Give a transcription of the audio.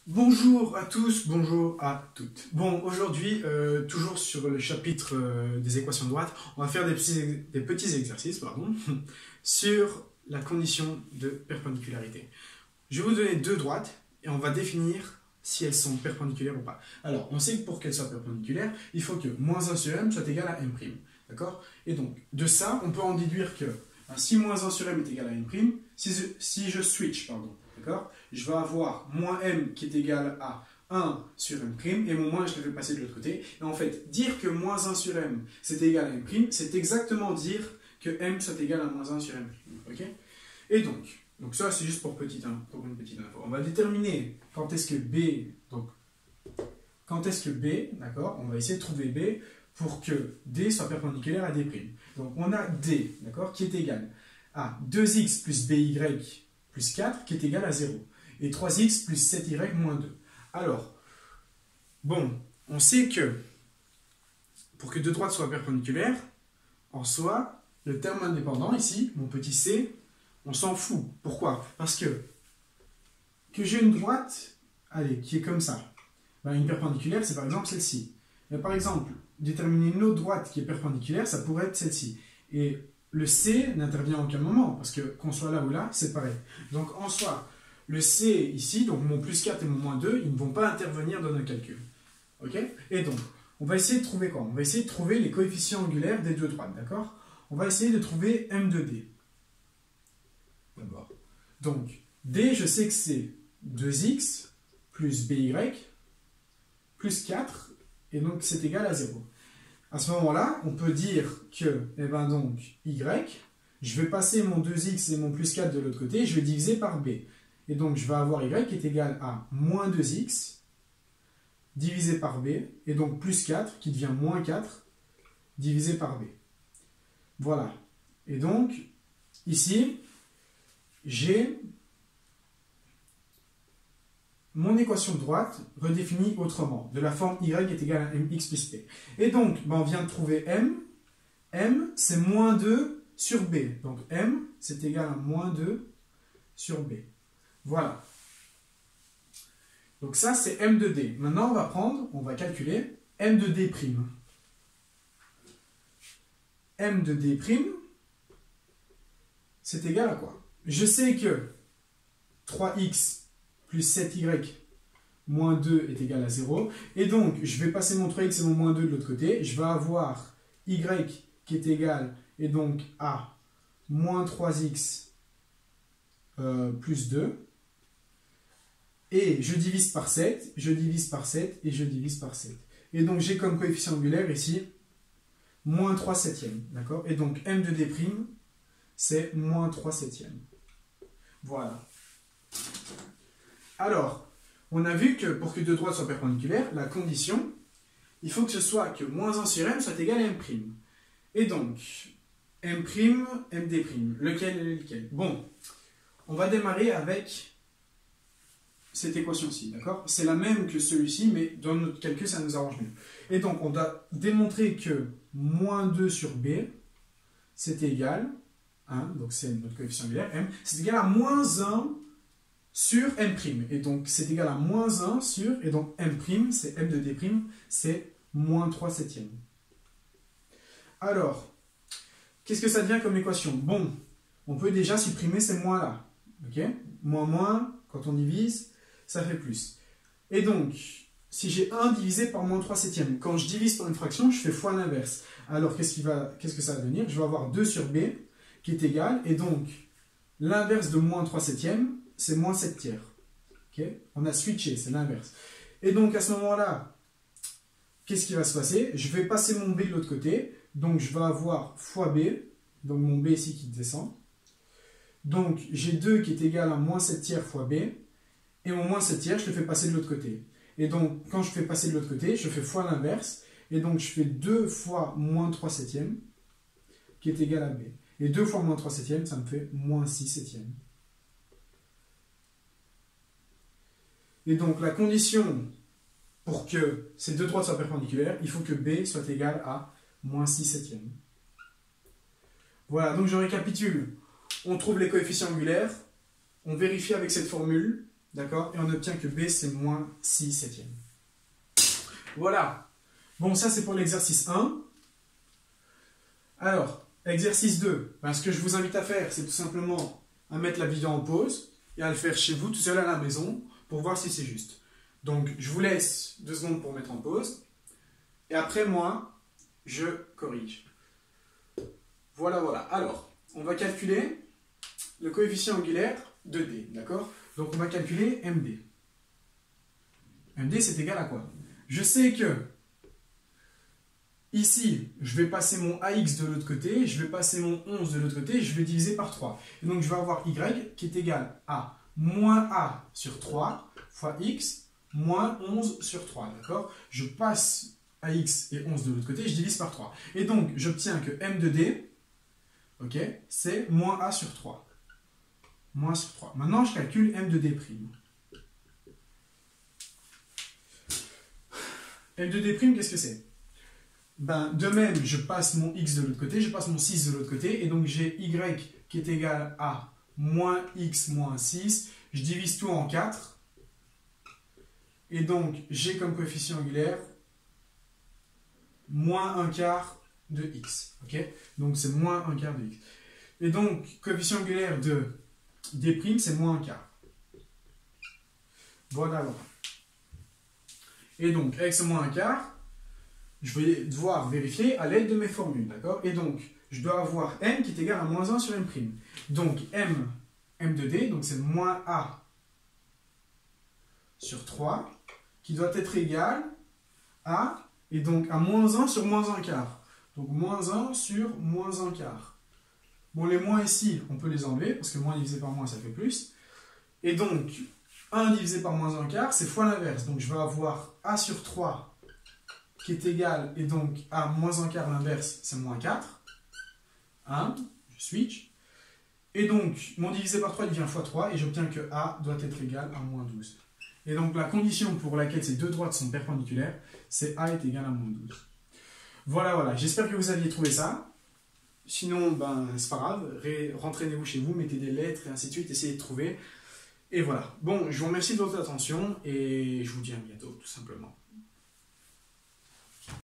Bonjour à tous, bonjour à toutes. Bon, aujourd'hui, toujours sur le chapitre des équations de droite, on va faire des petits exercices sur la condition de perpendicularirité. Je vais vous donner deux droites et on va définir si elles sont perpendiculaires ou pas. Alors, on sait que pour qu'elles soient perpendiculaires, il faut que moins 1 sur m soit égal à m'. D'accord? Et donc, de ça, on peut en déduire que si moins 1 sur m est égal à m', si je switch, d'accord, je vais avoir moins m qui est égal à 1 sur m', et mon moins, je le fais passer de l'autre côté. Et en fait, dire que moins 1 sur m, c'est égal à m', c'est exactement dire que m soit égal à moins 1 sur m'. Okay? Et donc ça, c'est juste pour une petite info. On va déterminer quand est-ce que B, d'accord, on va essayer de trouver B pour que D soit perpendiculaire à D'. Donc on a D, d'accord, qui est égal à 2x plus BY plus 4 qui est égal à 0. Et 3x plus 7y moins 2. Alors, bon, on sait que pour que deux droites soient perpendiculaires, en soi, le terme indépendant ici, mon petit c, on s'en fout. Pourquoi? Parce que j'ai une droite, allez, qui est comme ça. Ben, une perpendiculaire, c'est par exemple celle-ci. Mais par exemple, déterminer une autre droite qui est perpendiculaire, ça pourrait être celle-ci. Et le C n'intervient en aucun moment, parce que qu'on soit là ou là, c'est pareil. Donc en soi, le C ici, donc mon plus 4 et mon moins 2, ils ne vont pas intervenir dans nos calculs. Ok? Et donc, on va essayer de trouver quoi? On va essayer de trouver les coefficients angulaires des deux droites, d'accord? On va essayer de trouver M de D. D'abord. Donc, D, je sais que c'est 2x plus BY plus 4, et donc c'est égal à 0. À ce moment-là, on peut dire que, donc, y, je vais passer mon 2x et mon plus 4 de l'autre côté, et je vais diviser par b. Et donc, je vais avoir y qui est égal à moins 2x divisé par b, et donc plus 4 qui devient moins 4 divisé par b. Voilà. Et donc, ici, j'ai mon équation de droite redéfinie autrement, de la forme y est égal à mx plus p. Et donc, on vient de trouver m. M, c'est moins 2 sur b. Donc m, c'est égal à moins 2 sur b. Voilà. Donc ça, c'est m de d. Maintenant, on va calculer m de d'. M de d', c'est égal à quoi? Je sais que 3x plus 7y moins 2 est égal à 0. Et donc, je vais passer mon 3x et mon moins 2 de l'autre côté. Je vais avoir y qui est égal, et donc à moins 3x plus 2. Et je divise par 7, je divise par 7, et je divise par 7. Et donc, j'ai comme coefficient angulaire ici, moins 3 septièmes. D'accord? Et donc, m de d', c'est moins 3 septièmes. Voilà. Alors, on a vu que pour que deux droites soient perpendiculaires, la condition, il faut que ce soit que moins 1 sur m soit égal à m'. Et donc, m', md', lequel est lequel? Bon, on va démarrer avec cette équation-ci, d'accord? C'est la même que celui-ci, mais dans notre calcul, ça nous arrange mieux. Et donc, on doit démontrer que moins 2 sur b, c'est égal, donc c'est notre coefficient angulaire, m, c'est égal à moins 1 sur m'. Et donc, c'est égal à moins 1 sur, et donc m', c'est m de d', c'est moins 3 septièmes. Alors, qu'est-ce que ça devient comme équation? Bon, on peut déjà supprimer ces moins-là. Ok? Moins, quand on divise, ça fait plus. Et donc, si j'ai 1 divisé par moins 3 septièmes, quand je divise par une fraction, je fais fois l'inverse. Alors, qu'est-ce que ça va devenir? Je vais avoir 2 sur b, qui est égal, et donc, l'inverse de moins 3 septièmes, c'est moins 7 tiers. Okay? On a switché, c'est l'inverse. Et donc, à ce moment-là, qu'est-ce qui va se passer? Je vais passer mon b de l'autre côté, donc je vais avoir fois b, donc mon b ici qui descend. Donc, j'ai 2 qui est égal à moins 7 tiers fois b, et mon moins 7 tiers, je le fais passer de l'autre côté. Et donc, quand je fais passer de l'autre côté, je fais fois l'inverse, et donc je fais 2 fois moins 3 septièmes, qui est égal à b. Et 2 fois moins 3 septièmes, ça me fait moins 6 septièmes. Et donc, la condition pour que ces deux droites soient perpendiculaires, il faut que b soit égal à moins 6 septièmes. Voilà, donc je récapitule. On trouve les coefficients angulaires, on vérifie avec cette formule, d'accord? Et on obtient que B, c'est moins 6 septièmes. Voilà. Bon, ça, c'est pour l'exercice 1. Alors, exercice 2. Ben, ce que je vous invite à faire, c'est tout simplement à mettre la vidéo en pause et à le faire chez vous, tout seul à la maison, pour voir si c'est juste. Donc, je vous laisse 2 secondes pour mettre en pause. Et après, moi, je corrige. Voilà, voilà. Alors, on va calculer le coefficient angulaire de D, d'accord? Donc, on va calculer MD. MD, c'est égal à quoi? Je sais que, ici, je vais passer mon AX de l'autre côté, je vais passer mon 11 de l'autre côté, je vais diviser par 3. Et donc, je vais avoir Y qui est égal à moins A sur 3 fois X moins 11 sur 3, d'accord? Je passe AX et 11 de l'autre côté, je divise par 3. Et donc, j'obtiens que M de D, ok, c'est moins A sur 3. Moins sur 3. Maintenant, je calcule M de D'. M de D', qu'est-ce que c'est? Ben, de même, je passe mon X de l'autre côté, je passe mon 6 de l'autre côté, et donc j'ai Y qui est égal à moins X moins 6. Je divise tout en 4. Et donc, j'ai comme coefficient angulaire moins 1 quart de X. Okay, donc, c'est moins 1 quart de X. Et donc, coefficient angulaire de D', c'est moins 1 quart. Voilà, voilà. Et donc, avec ce moins 1 quart, je vais devoir vérifier à l'aide de mes formules. D'accord? Et donc, je dois avoir M qui est égal à moins 1 sur M'. Donc, M de D, donc c'est moins A sur 3, qui doit être égal à, et donc à moins 1 sur moins 1 quart. Donc moins 1 sur moins 1 quart. Bon, les moins ici, on peut les enlever, parce que moins divisé par moins, ça fait plus. Et donc, 1 divisé par moins 1 quart, c'est fois l'inverse. Donc je vais avoir A sur 3 qui est égal, et donc A moins 1 quart, l'inverse, c'est moins 4. 1, je switch. Et donc, mon divisé par 3 devient fois 3, et j'obtiens que A doit être égal à moins 12. Et donc, la condition pour laquelle ces deux droites sont perpendiculaires, c'est A est égal à moins 12. Voilà, voilà. J'espère que vous aviez trouvé ça. Sinon, ben, c'est pas grave. Rentraînez-vous chez vous, mettez des lettres et ainsi de suite, essayez de trouver. Et voilà. Bon, je vous remercie de votre attention et je vous dis à bientôt, tout simplement.